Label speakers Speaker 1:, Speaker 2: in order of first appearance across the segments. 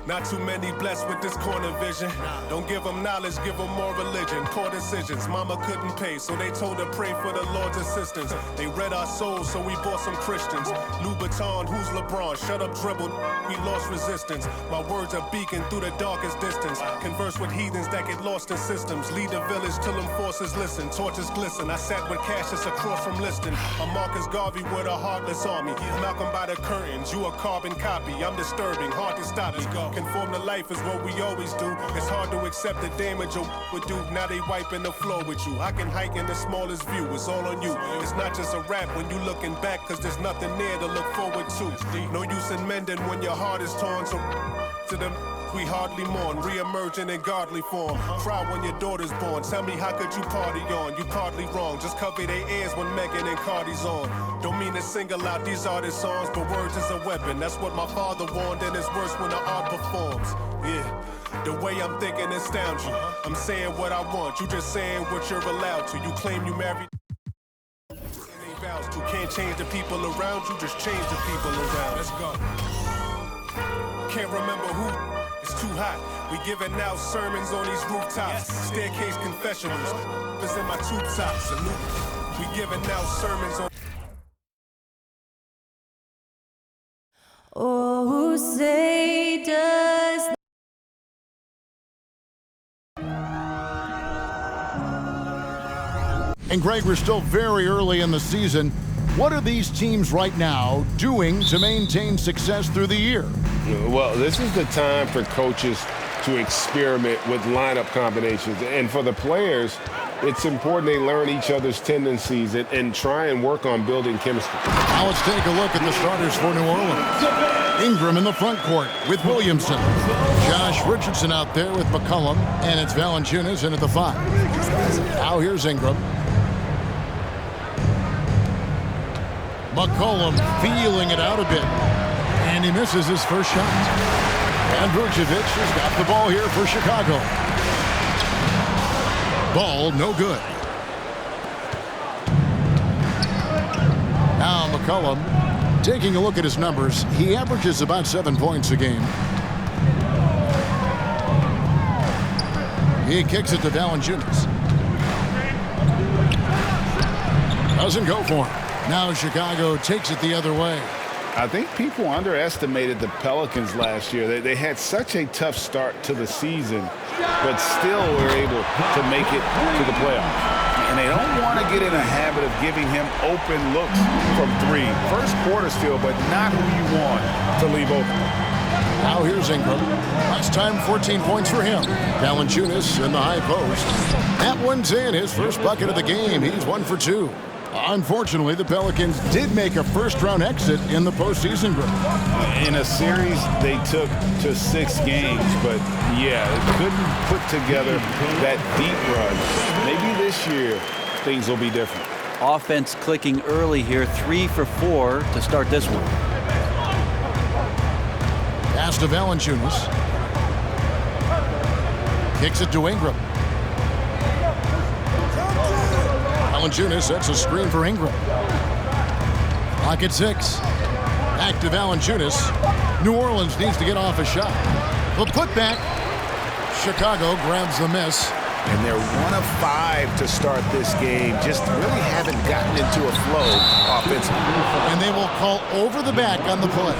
Speaker 1: Not too many blessed with this corner vision. Don't give them knowledge, give them more religion. Poor decisions, mama couldn't pay, so they told her pray for the Lord's assistance. They read our souls, so we bought some Christians. Louboutin, who's LeBron? Shut up, dribbled, we lost resistance. My words are beacon through the darkest distance. Converse with heathens that get lost in systems. Lead the village till them forces listen. Torches glisten, I sat with Cassius across from Liston. A Marcus Garvey with a heartless army. Malcolm by the curtains, you a carbon copy. I'm disturbing, hard to stop me. Conform to life is what we always do. It's hard to accept the damage a would do. Now they wiping the floor with you. I can hike in the smallest view, it's all on you. It's not just a rap when you looking back, cause there's nothing there to look forward to. No use in mending when your heart is torn, so to them we hardly mourn, re-emerging in godly form. Cry when your daughter's born. Tell me how could you party on? You partly wrong. Just cover their ears when Megan and Cardi's on. Don't mean to single out these artist songs, but words is a weapon. That's what my father warned, and it's worse when the art performs. Yeah, the way I'm thinking astounds you. I'm saying what I want, you just saying what you're allowed to. You claim you married. You can't change the people around you, just change the people around. Let's go. Can't remember who. It's too hot. We giving out sermons on these rooftops. Staircase confessionals. It's in my tube top. Salute. We giving out sermons on.
Speaker 2: Oh, say does.
Speaker 3: And Greg, we're still very early in the season. What are these teams right now doing to maintain success through the year?
Speaker 4: Well, this is the time for coaches to experiment with lineup combinations. And for the players, it's important they learn each other's tendencies and try and work on building chemistry.
Speaker 3: Now let's take a look at the starters for New Orleans. Ingram in the front court with Williamson. Josh Richardson out there with McCollum. And it's Valanciunas in at the 5. Now here's Ingram. McCollum feeling it out a bit. And he misses his first shot. And Vucevic has got the ball here for Chicago. Ball no good. Now McCollum taking a look at his numbers. He averages about 7 points a game. He kicks it to Valanciunas. Doesn't go for him. Now Chicago takes it the other way.
Speaker 5: I think people underestimated the Pelicans last year. They had such a tough start to the season, but still were able to make it to the playoffs. And they don't want to get in a habit of giving him open looks from 3. First quarter still, but not who you want to leave open.
Speaker 3: Now here's Ingram. Last time 14 points for him. Valanciunas in the high post. That one's in. His first bucket of the game. He's 1 for 2. Unfortunately, the Pelicans did make a first-round exit in the postseason group.
Speaker 5: In a series they took to 6 games, but yeah, couldn't put together that deep run. Maybe this year things will be different.
Speaker 6: Offense clicking early here, 3 for 4 to start this one.
Speaker 3: Pass to Valanciunas. Kicks it to Ingram. Valanciunas sets a screen for Ingram. Clock at 6. Back to Valanciunas. New Orleans needs to get off a shot. The putback. Chicago grabs the miss.
Speaker 5: And they're 1 of 5 to start this game. Just really haven't gotten into a flow offensively.
Speaker 3: And they will call over the back on the play.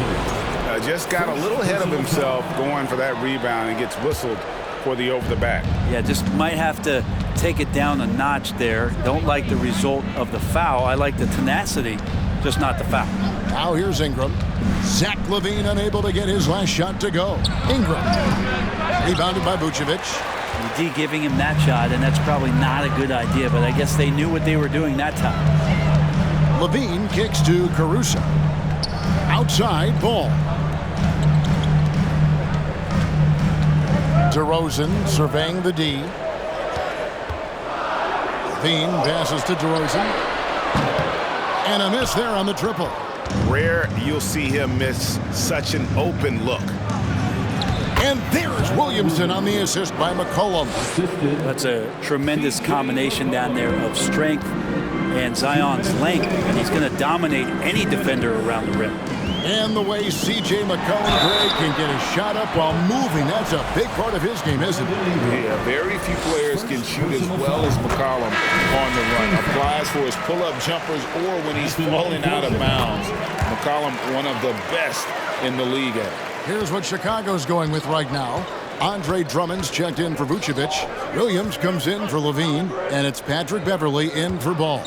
Speaker 5: Just got a little ahead of himself going for that rebound and gets whistled for the over the back.
Speaker 6: Yeah, just might have to take it down a notch there. Don't like the result of the foul. I like the tenacity, just not the foul.
Speaker 3: Now here's Ingram. Zach LaVine unable to get his last shot to go. Ingram. Rebounded by Vucevic.
Speaker 6: UD giving him that shot, and that's probably not a good idea, but I guess they knew what they were doing that time.
Speaker 3: LaVine kicks to Caruso. Outside, Ball. DeRozan surveying the D. LaVine passes to DeRozan. And a miss there on the triple.
Speaker 5: Rare you'll see him miss such an open look.
Speaker 3: And there's Williamson on the assist by McCollum.
Speaker 6: That's a tremendous combination down there of strength and Zion's length, and he's going to dominate any defender around the rim.
Speaker 3: And the way C.J. McCollum, Greg, can get a shot up while moving, that's a big part of his game, isn't it?
Speaker 5: Yeah, very few players can shoot as well as McCollum on the run. Applies for his pull-up jumpers or when he's falling out of bounds. McCollum, one of the best in the league at it.
Speaker 3: Here's what Chicago's going with right now. Andre Drummond's checked in for Vucevic. Williams comes in for Levine, and it's Patrick Beverley in for Ball.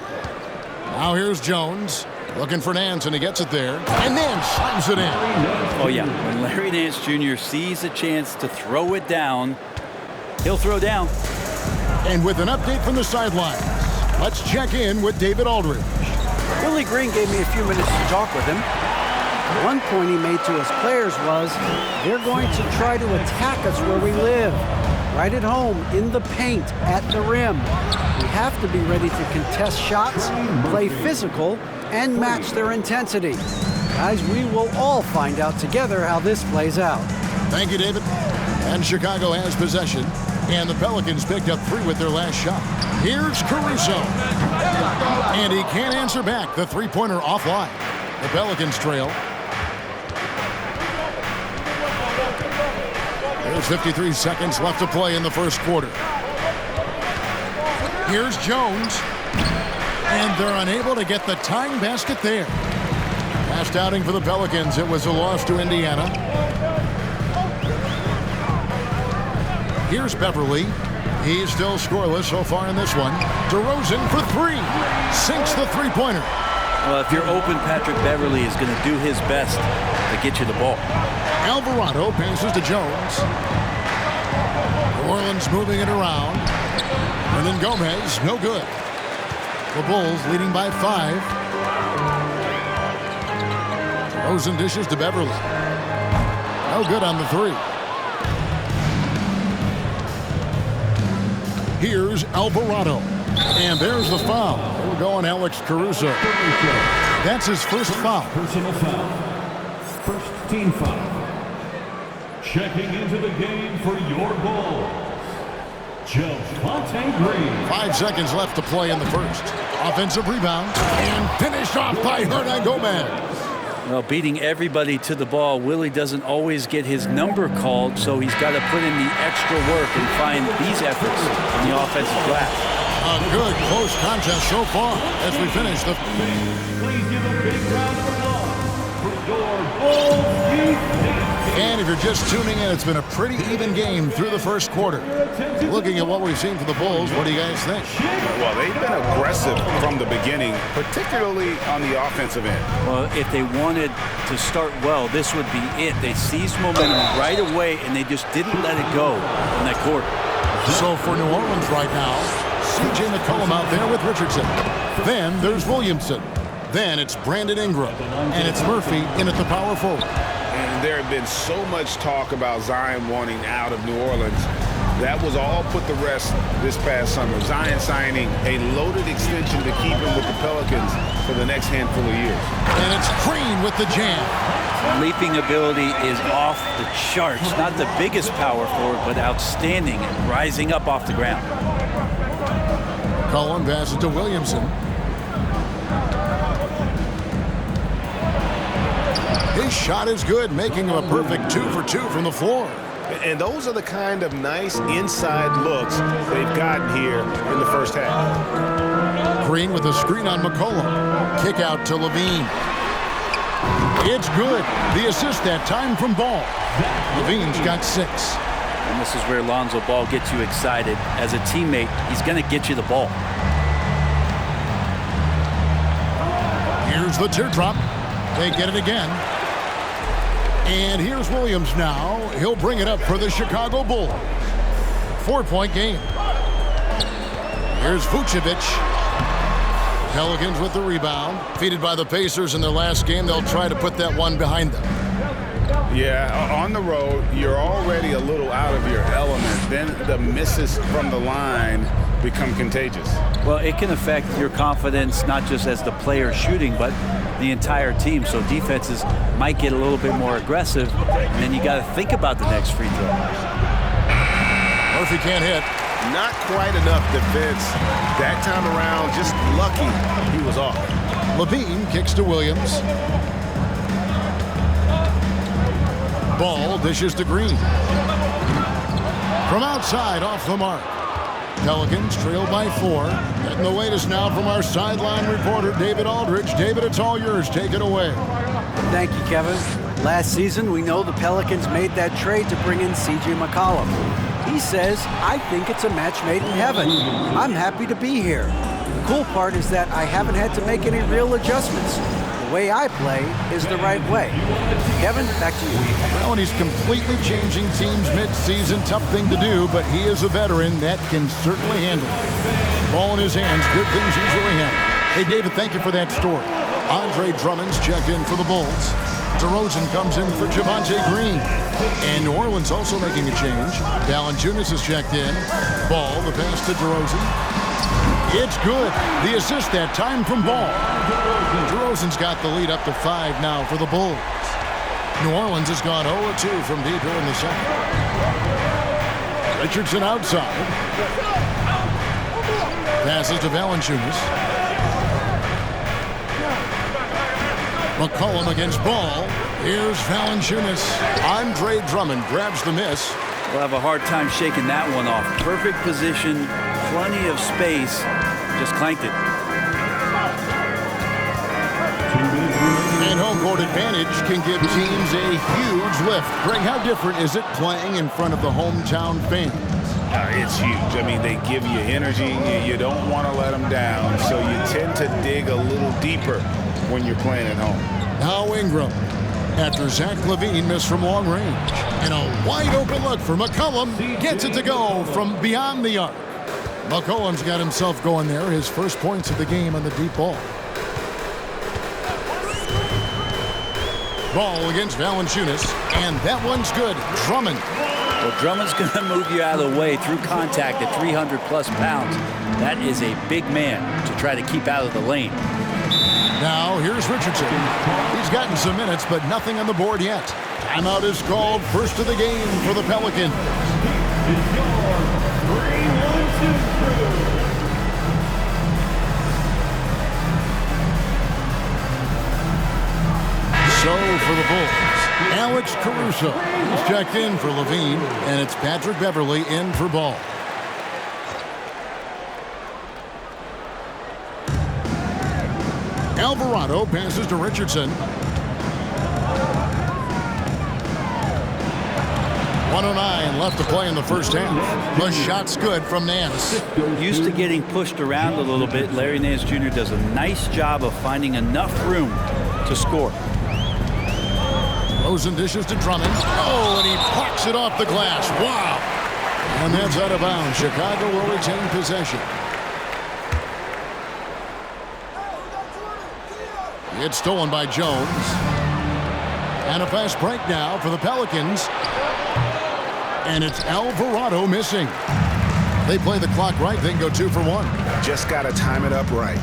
Speaker 3: Now here's Jones. Looking for Nance, and he gets it there. And Nance slams it in.
Speaker 6: Oh, yeah. When Larry Nance Jr. sees a chance to throw it down, he'll throw down.
Speaker 3: And with an update from the sidelines, let's check in with David Aldridge.
Speaker 7: Willie Green gave me a few minutes to talk with him. One point he made to his players was, they're going to try to attack us where we live. Right at home, in the paint, at the rim. We have to be ready to contest shots, play physical, and match their intensity. Guys, we will all find out together how this plays out.
Speaker 3: Thank you, David. And Chicago has possession. And the Pelicans picked up 3 with their last shot. Here's Caruso. And he can't answer back. The three-pointer offline. The Pelicans trail. There's 53 seconds left to play in the first quarter. Here's Jones. And they're unable to get the tying basket there. Last outing for the Pelicans, it was a loss to Indiana. Here's Beverley. He's still scoreless so far in this one. DeRozan for 3. Sinks the three-pointer.
Speaker 6: Well, if you're open, Patrick Beverley is going to do his best to get you the ball.
Speaker 3: Alvarado passes to Jones. New Orleans moving it around. And then Gomez, no good. The Bulls leading by 5. DeRozan dishes to Beverley. No good on the 3. Here's Alvarado. And there's the foul. We're going Alex Caruso. That's his first foul.
Speaker 8: Personal foul. First team foul. Checking into the game for your Bulls, Javonte Green.
Speaker 3: 5 seconds left to play in the first. Offensive rebound. And finished off by Hernan Gomez.
Speaker 6: Well, beating everybody to the ball, Willie doesn't always get his number called, so he's got to put in the extra work and find these efforts on the offensive glass.
Speaker 3: A good close contest so far as we finish the...
Speaker 8: Please give a big round of applause for your Bulls defense.
Speaker 3: And if you're just tuning in, it's been a pretty even game through the first quarter. Looking at what we've seen from the Bulls, what do you guys think?
Speaker 5: Well, they've been aggressive from the beginning, particularly on the offensive end.
Speaker 6: Well, if they wanted to start well, this would be it. They seized momentum right away, and they just didn't let it go in that quarter.
Speaker 3: So for New Orleans right now, C.J. McCollum out there with Richardson. Then there's Williamson. Then it's Brandon Ingram. And it's Murphy in at the power forward.
Speaker 5: And there had been so much talk about Zion wanting out of New Orleans. That was all put to rest this past summer. Zion signing a loaded extension to keep him with the Pelicans for the next handful of years.
Speaker 3: And it's Green with the jam.
Speaker 6: Leaping ability is off the charts. Not the biggest power forward, but outstanding and rising up off the ground.
Speaker 3: Cullen passes to Williamson. His shot is good, making him a perfect 2 for 2 from the floor.
Speaker 4: And those are the kind of nice inside looks they've gotten here in the first half.
Speaker 3: Green with a screen on McCollum. Kick out to Levine. It's good. The assist that time from Ball. Levine's got 6.
Speaker 6: And this is where Lonzo Ball gets you excited. As a teammate, he's going to get you the ball.
Speaker 3: Here's the teardrop. They get it again. And here's Williams now. He'll bring it up for the Chicago Bulls. 4-point game. Here's Vucevic. Pelicans with the rebound. Defeated by the Pacers in their last game. They'll try to put that one behind them.
Speaker 5: Yeah, on the road, you're already a little out of your element. Then the misses from the line become contagious.
Speaker 6: Well, it can affect your confidence, not just as the player shooting, but the entire team. So defenses might get a little bit more aggressive, and then you got to think about the next free throw.
Speaker 3: Murphy can't hit.
Speaker 4: Not quite enough defense that time around. Just lucky he was off.
Speaker 3: Levine kicks to Williams. Ball dishes to Green. From outside, off the mark. Pelicans trail by 4. And the latest now from our sideline reporter, David Aldridge. David, it's all yours. Take it away.
Speaker 7: Thank you, Kevin. Last season, we know the Pelicans made that trade to bring in C.J. McCollum. He says, I think it's a match made in heaven. I'm happy to be here. The cool part is that I haven't had to make any real adjustments. The way I play is the right way. Kevin, back to you.
Speaker 3: Well, and he's completely changing teams mid-season. Tough thing to do, but he is a veteran that can certainly handle it. Ball in his hands, good things usually happen. Hey, David, thank you for that story. Andre Drummond's checked in for the Bulls. DeRozan comes in for Javonte Green. And New Orleans also making a change. Valanciunas is checked in. Ball, the pass to DeRozan. It's good. The assist that time from Ball. DeRozan's got the lead up to 5 now for the Bulls. New Orleans has gone 0-2 from deep here in the second. Richardson outside. Passes to Valanciunas. McCollum against Ball. Here's Valanciunas. Andre Drummond grabs the miss.
Speaker 6: We'll have a hard time shaking that one off. Perfect position, plenty of space. Just clanked it.
Speaker 3: And home court advantage can give teams a huge lift. Greg, how different is it playing in front of the hometown fans?
Speaker 5: It's huge. I mean, they give you energy. You don't want to let them down, so you tend to dig a little deeper when you're playing at home.
Speaker 3: Now Ingram, after Zach LaVine missed from long range. And a wide open look for McCollum. Gets it to go from beyond the arc. McCollum's got himself going there. His first points of the game on the deep ball. Ball against Valanciunas. And that one's good. Drummond.
Speaker 6: Well, Drummond's going to move you out of the way through contact at 300-plus pounds. That is a big man to try to keep out of the lane.
Speaker 3: Now, here's Richardson. He's gotten some minutes, but nothing on the board yet. Timeout is called. First of the game for the Pelicans. So, for the Bulls, Alex Caruso. He's checked in for LaVine, and it's Patrick Beverley in for Ball. Alvarado passes to Richardson. 1:09 left to play in the first half. The shot's good from Nance.
Speaker 6: Used to getting pushed around a little bit, Larry Nance Jr. does a nice job of finding enough room to score.
Speaker 3: Rosen dishes to Drummond. Oh, and he plucks it off the glass. Wow. And that's out of bounds. Chicago will retain possession. It's stolen by Jones. And a fast break now for the Pelicans. And it's Alvarado missing. They play the clock right, they can go 2 for 1.
Speaker 5: Just got to time it up right.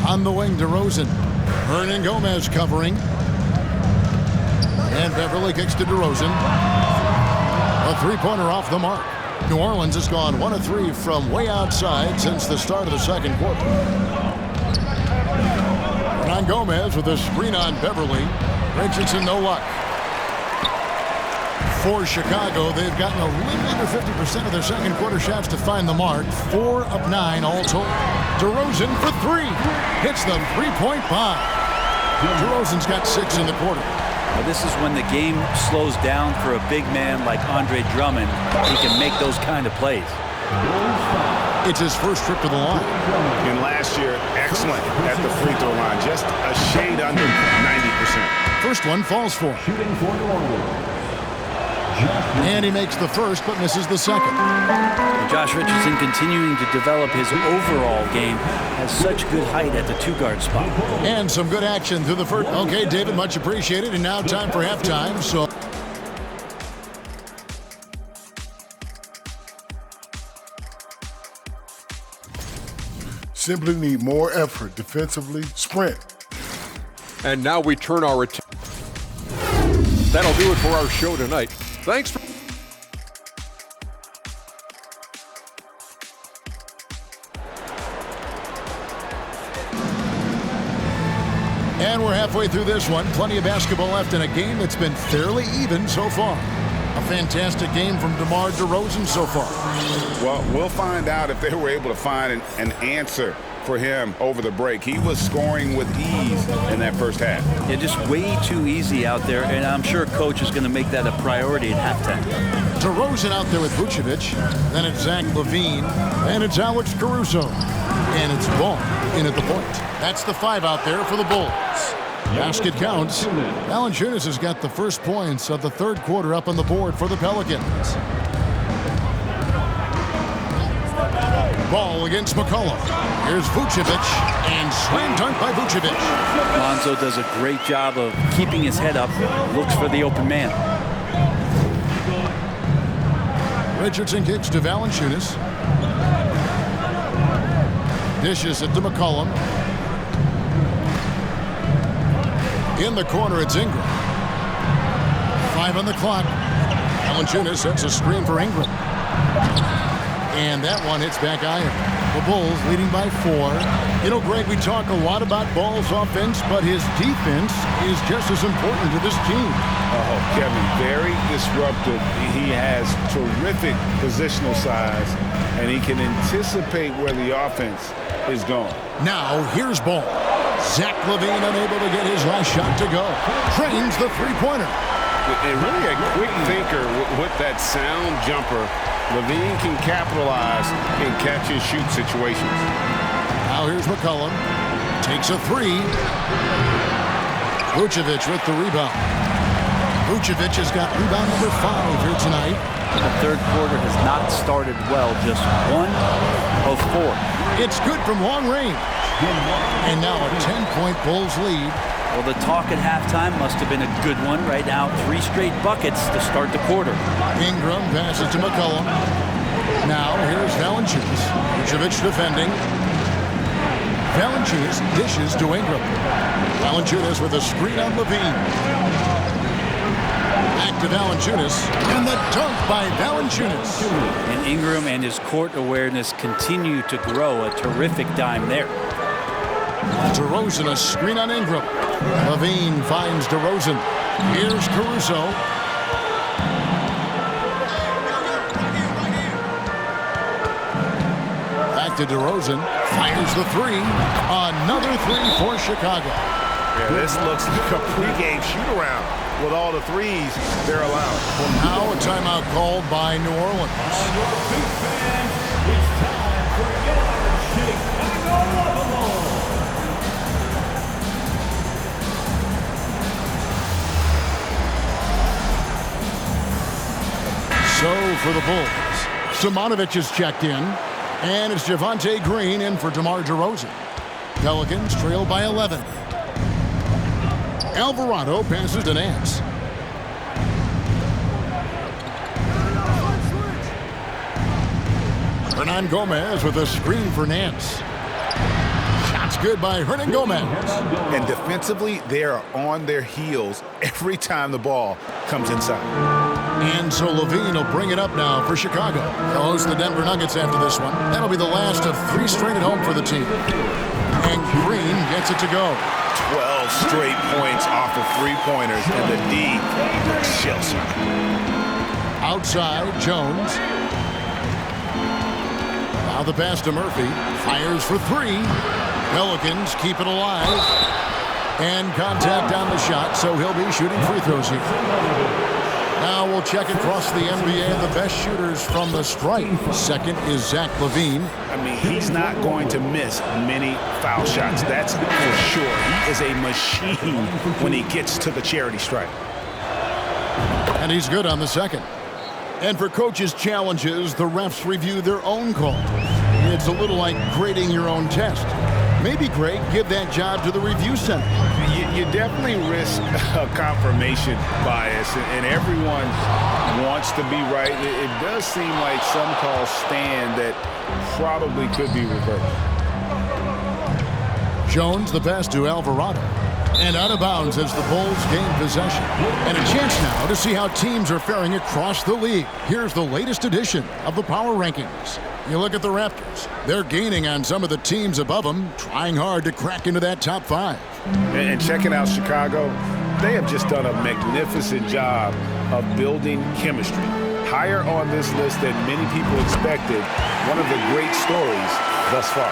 Speaker 3: On the wing, DeRozan. Hernan Gomez covering. And Beverley kicks to DeRozan. A three-pointer off the mark. New Orleans has gone 1 of 3 from way outside since the start of the second quarter. Hernan Gomez with a screen on Beverley. Richardson, no luck. For Chicago, they've gotten a little under 50% of their second quarter shots to find the mark. 4 of 9 all told. DeRozan for 3. Hits the three-point bomb. DeRozan's got 6 in the quarter.
Speaker 6: Well, this is when the game slows down for a big man like Andre Drummond. He can make those kind of plays.
Speaker 3: It's his first trip to the line.
Speaker 5: And last year, excellent at the free throw line. Just a shade under 90%.
Speaker 3: First one falls for him.
Speaker 8: Shooting for New Orleans.
Speaker 3: And he makes the first, but misses the second.
Speaker 6: Josh Richardson continuing to develop his overall game. Has such good height at the 2-guard spot.
Speaker 3: And some good action through the first. Okay, David, much appreciated. And now time for halftime. So
Speaker 9: simply need more effort defensively. Sprint.
Speaker 10: And now we turn our attention. That'll do it for our show tonight. Thanks for...
Speaker 3: And we're halfway through this one. Plenty of basketball left in a game that's been fairly even so far. A fantastic game from DeMar DeRozan so far.
Speaker 5: Well, we'll find out if they were able to find an answer for him over the break. He was scoring with ease in that first half.
Speaker 6: Yeah, just way too easy out there, and I'm sure coach is going to make that a priority at halftime.
Speaker 3: DeRozan out there with Vucevic. Then it's Zach LaVine. And it's Alex Caruso. And it's Ball in at the point. That's the 5 out there for the Bulls. Basket counts. Valanciunas has got the first points of the third quarter up on the board for the Pelicans. Ball against McCollum. Here's Vucevic, and slam dunk by Vucevic.
Speaker 6: Lonzo does a great job of keeping his head up, looks for the open man.
Speaker 3: Richardson kicks to Valanciunas. Dishes it to McCollum. In the corner, it's Ingram. 5 on the clock. Valanciunas sets a screen for Ingram. And that one hits back iron. The Bulls leading by 4. You know, Greg, we talk a lot about Ball's offense, but his defense is just as important to this team.
Speaker 5: Oh, Kevin, very disruptive. He has terrific positional size, and he can anticipate where the offense is going.
Speaker 3: Now, here's Ball. Zach LaVine unable to get his last shot to go. Trains the three-pointer.
Speaker 4: And really a quick thinker with that sound jumper. LaVine can capitalize in catch-and-shoot situations.
Speaker 3: Now here's McCollum. Takes a 3. Vucevic with the rebound. Vucevic has got rebound number 5 here tonight.
Speaker 6: The third quarter has not started well, just 1 of 4.
Speaker 3: It's good from long range. And now a 10-point Bulls lead.
Speaker 6: Well, the talk at halftime must have been a good one. Right now, 3 straight buckets to start the quarter.
Speaker 3: Ingram passes to McCollum. Now here's Valanciunas. Vucevic defending. Valanciunas dishes to Ingram. Valanciunas with a screen on LaVine. Back to Valanciunas. And the dunk by Valanciunas.
Speaker 6: And Ingram and his court awareness continue to grow. A terrific dime there.
Speaker 3: DeRozan, a screen on Ingram. LaVine finds DeRozan. Here's Caruso. Back to DeRozan. Fires the 3. Another 3 for Chicago.
Speaker 5: Yeah, this looks like a pregame shoot-around with all the threes they're allowed.
Speaker 3: Well, now a timeout called by New Orleans. So for the Bulls, Simonovic is checked in, and it's Javonte Green in for DeMar DeRozan. Pelicans trail by 11. Alvarado passes to Nance. Hernan Gomez with a screen for Nance. Shots good by Hernan Gomez.
Speaker 5: And defensively, they are on their heels every time the ball comes inside.
Speaker 3: And so LaVine will bring it up now for Chicago. They'll host the Denver Nuggets after this one. That'll be the last of 3 straight at home for the team. And Green gets it to go.
Speaker 5: 12 straight points off of 3-pointers, and the D chills him.
Speaker 3: Outside, Jones. Now the pass to Murphy. Fires for 3. Pelicans keep it alive. And contact on the shot, so he'll be shooting free throws here. Now we'll check across the NBA the best shooters from the stripe. Second is Zach LaVine.
Speaker 5: I mean, he's not going to miss many foul shots. That's for sure. He is a machine when he gets to the charity stripe.
Speaker 3: And he's good on the second. And for coaches' challenges, the refs review their own call. It's a little like grading your own test. Maybe, Greg, give that job to the review center.
Speaker 5: You definitely risk a confirmation bias, and everyone wants to be right. It does seem like some calls stand that probably could be reversed.
Speaker 3: Jones, the pass to Alvarado. And out of bounds as the Bulls gain possession. And a chance now to see how teams are faring across the league. Here's the latest edition of the Power Rankings. You look at the Raptors. They're gaining on some of the teams above them, trying hard to crack into that top 5.
Speaker 5: And checking out Chicago, they have just done a magnificent job of building chemistry. Higher on this list than many people expected. One of the great stories thus far.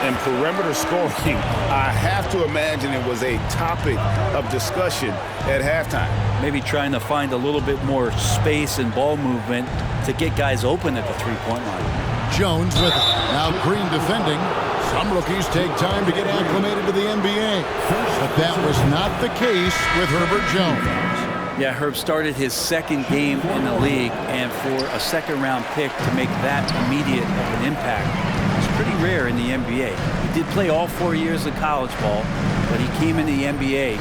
Speaker 5: And perimeter scoring, I have to imagine it was a topic of discussion at halftime.
Speaker 6: Maybe trying to find a little bit more space and ball movement to get guys open at the three-point line.
Speaker 3: Jones with it. Now Green defending. Some rookies take time to get acclimated to the NBA. But that was not the case with Herbert Jones.
Speaker 6: Yeah, Herb started his second game in the league, and for a second-round pick to make that immediate of an impact is pretty rare in the NBA. He did play all 4 years of college ball, but he came in the NBA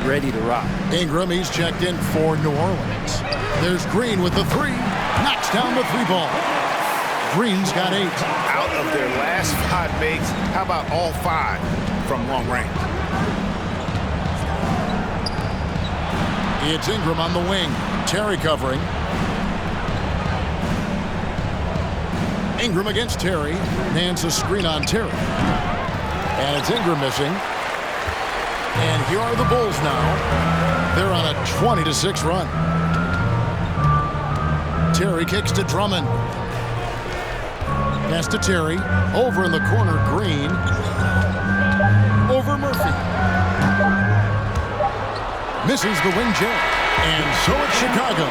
Speaker 6: ready to rock.
Speaker 3: Ingram, he's checked in for New Orleans. There's Green with the 3. Knocks down the 3 ball. Green's got 8.
Speaker 5: Out of their last 5 makes, how about all 5 from long range?
Speaker 3: It's Ingram on the wing. Terry covering. Ingram against Terry. Hands a screen on Terry. And it's Ingram missing. And here are the Bulls now. They're on a 20-6 run. Terry kicks to Drummond. Pass to Terry. Over in the corner, Green. Over Murphy. Misses the wing jab. And so it's Chicago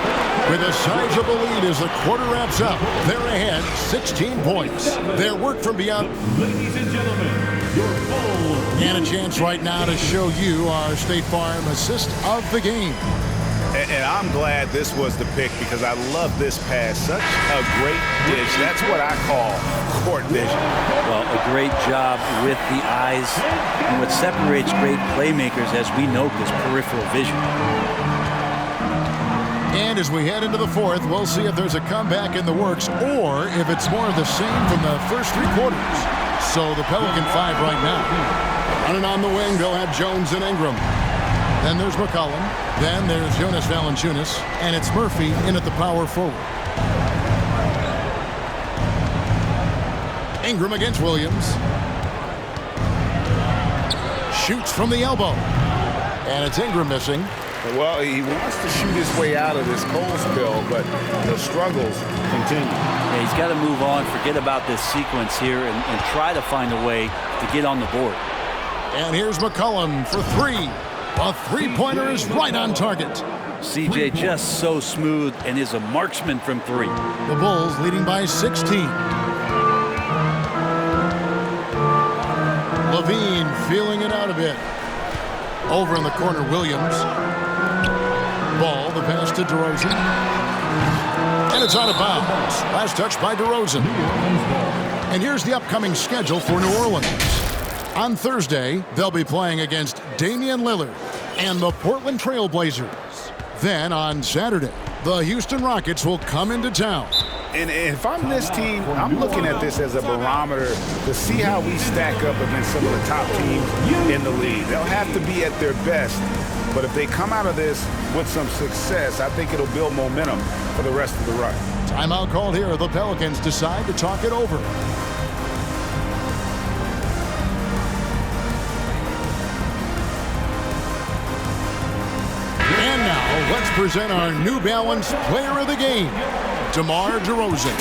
Speaker 3: with a sizable lead as the quarter wraps up. They're ahead 16 points. Their work from beyond.
Speaker 8: Ladies and gentlemen, your Bulls.
Speaker 3: And a chance right now to show you our State Farm assist of the game.
Speaker 5: And I'm glad this was the pick because I love this pass. Such a great dish. That's what I call court vision.
Speaker 6: Well, a great job with the eyes. And what separates great playmakers, as we note, is peripheral vision.
Speaker 3: And as we head into the 4th, we'll see if there's a comeback in the works or if it's more of the same from the first 3 quarters. So the Pelican 5 right now. Running on the wing, they'll have Jones and Ingram. Then there's McCollum. Then there's Jonas Valanciunas. And it's Murphy in at the power forward. Ingram against Williams. Shoots from the elbow. And it's Ingram missing.
Speaker 5: Well, he wants to shoot his way out of this cold spill, but the struggles continue.
Speaker 6: Yeah, he's got to move on, forget about this sequence here, and try to find a way to get on the board.
Speaker 3: And here's McCollum for 3. A 3-pointer is right on target.
Speaker 6: CJ just so smooth and is a marksman from 3.
Speaker 3: The Bulls leading by 16. Levine feeling it out a bit. Over in the corner, Williams. Ball, the pass to DeRozan. And it's out of bounds. Last touch by DeRozan. And here's the upcoming schedule for New Orleans. On Thursday, they'll be playing against Damian Lillard and the Portland Trail Blazers. Then on Saturday, the Houston Rockets will come into town.
Speaker 5: And if I'm this team, I'm looking at this as a barometer to see how we stack up against some of the top teams in the league. They'll have to be at their best, but if they come out of this with some success, I think it'll build momentum for the rest of the run.
Speaker 3: Timeout called here. The Pelicans decide to talk it over. And now, let's present our New Balance Player of the Game, DeMar DeRozan.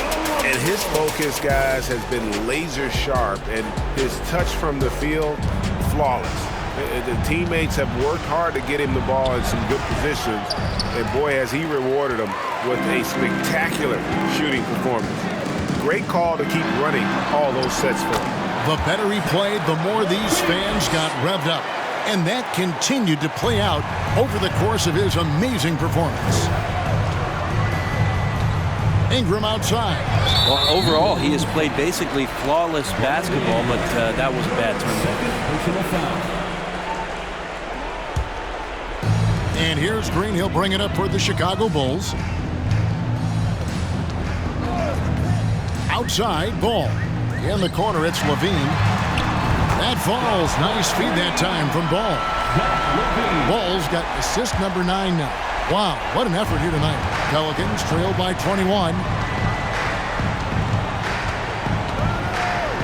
Speaker 5: And his focus, guys, has been laser sharp, and his touch from the field, flawless. The teammates have worked hard to get him the ball in some good positions, and boy, has he rewarded them with a spectacular shooting performance. Great call to keep running all those sets for him.
Speaker 3: The better he played, the more these fans got revved up, and that continued to play out over the course of his amazing performance. Ingram outside.
Speaker 6: Well, overall, he has played basically flawless basketball, but that was a bad turnover.
Speaker 3: And here's Green. He'll bring it up for the Chicago Bulls. Outside, Ball. In the corner, it's Levine. That falls. Nice feed that time from Ball. Ball's got assist number 9 now. Wow, what an effort here tonight. Pelicans trailed by 21.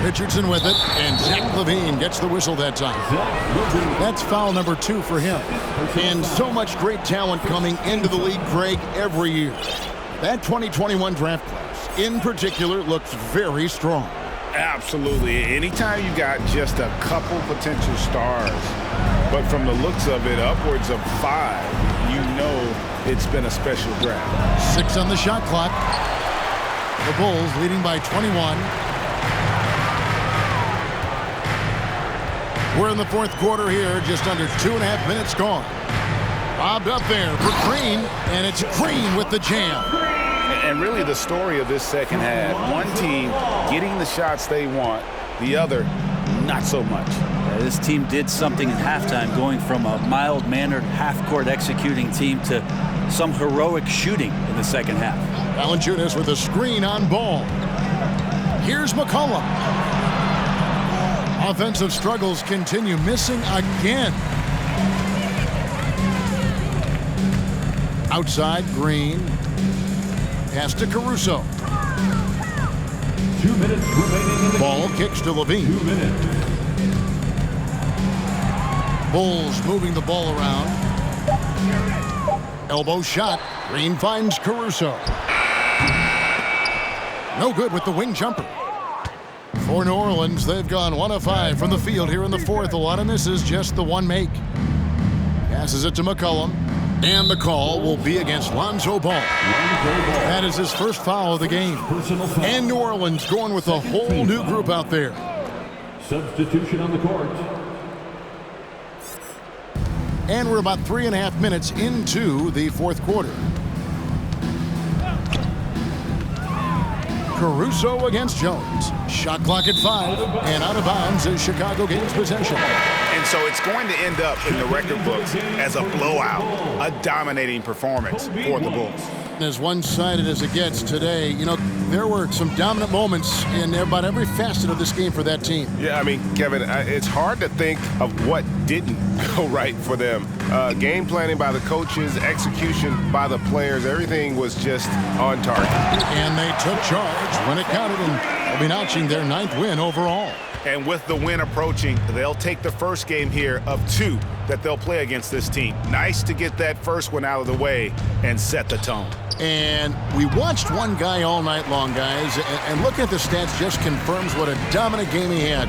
Speaker 3: Richardson with it, and Zach LaVine gets the whistle that time. That's foul number 2 for him. And so much great talent coming into the league, Greg, every year. That 2021 draft class, in particular, looks very strong.
Speaker 5: Absolutely. Anytime you got just a couple potential stars, but from the looks of it, upwards of 5, you know it's been a special draft.
Speaker 3: 6 on the shot clock. The Bulls leading by 21. We're in the fourth quarter here, just under 2.5 minutes gone. Bobbed up there for Green, and it's Green with the jam.
Speaker 5: And really the story of this second half, one team getting the shots they want, the other not so much.
Speaker 6: This team did something at halftime, going from a mild-mannered half-court executing team to some heroic shooting in the second half.
Speaker 3: Valanciunas with a screen on ball. Here's McCollum. Offensive struggles continue, missing again. Outside, Green. Pass to Caruso.
Speaker 8: 2 minutes remaining in the
Speaker 3: Ball
Speaker 8: game.
Speaker 3: kicks to LaVine.
Speaker 8: 2 minutes.
Speaker 3: Bulls moving the ball around. Elbow shot. Green finds Caruso. No good with the wing jumper. For New Orleans, they've gone 1 of 5 from the field here in the fourth. A lot of misses, just the one make. Passes it to McCollum. And the call will be against Lonzo Ball. That is his first foul of the game. And New Orleans going with a whole new group out there.
Speaker 8: Substitution on the court.
Speaker 3: And we're about 3.5 minutes into the fourth quarter. Caruso against Jones. Shot clock at 5, and out of bounds as Chicago gains possession.
Speaker 5: And so it's going to end up in the record books as a blowout, a dominating performance for the Bulls.
Speaker 3: As one-sided as it gets today, you know, there were some dominant moments in about every facet of this game for that team.
Speaker 4: Yeah, I mean, Kevin, it's hard to think of what didn't go right for them. Game planning by the coaches, execution by the players, everything was just on target.
Speaker 3: And they took charge when it counted, and they'll be notching their 9th win overall.
Speaker 5: And with the win approaching, they'll take the first game here of 2 that they'll play against this team. Nice to get that first one out of the way and set the tone.
Speaker 3: And we watched one guy all night long, guys, and looking at the stats just confirms what a dominant game he had.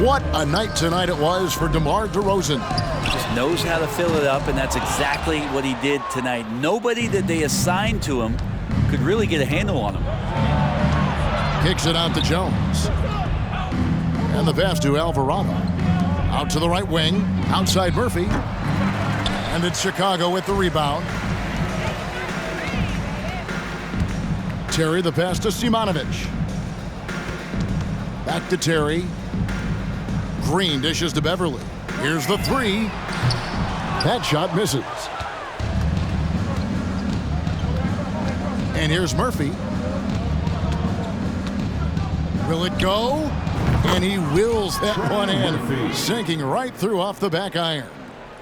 Speaker 3: What a night tonight it was for DeMar DeRozan.
Speaker 6: He just knows how to fill it up, and that's exactly what he did tonight. Nobody that they assigned to him could really get a handle on him.
Speaker 3: Kicks it out to Jones. And the pass to Alvarado. Out to the right wing. Outside Murphy. And it's Chicago with the rebound. Terry, the pass to Simonovic. Back to Terry. Green dishes to Beverly. Here's the 3. That shot misses. And here's Murphy. Will it go? And he wills that one in, sinking right through off the back iron.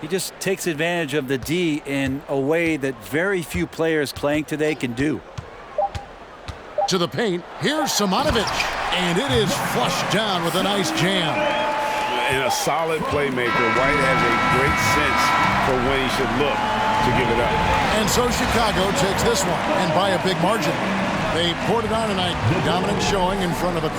Speaker 6: He just takes advantage of the D in a way that very few players playing today can do.
Speaker 3: To the paint, here's Simonovic, and it is flushed down with a nice jam.
Speaker 5: And a solid playmaker, White has a great sense for when he should look to give it up.
Speaker 3: And so Chicago takes this one, and by a big margin. They poured it on tonight, dominant showing in front of a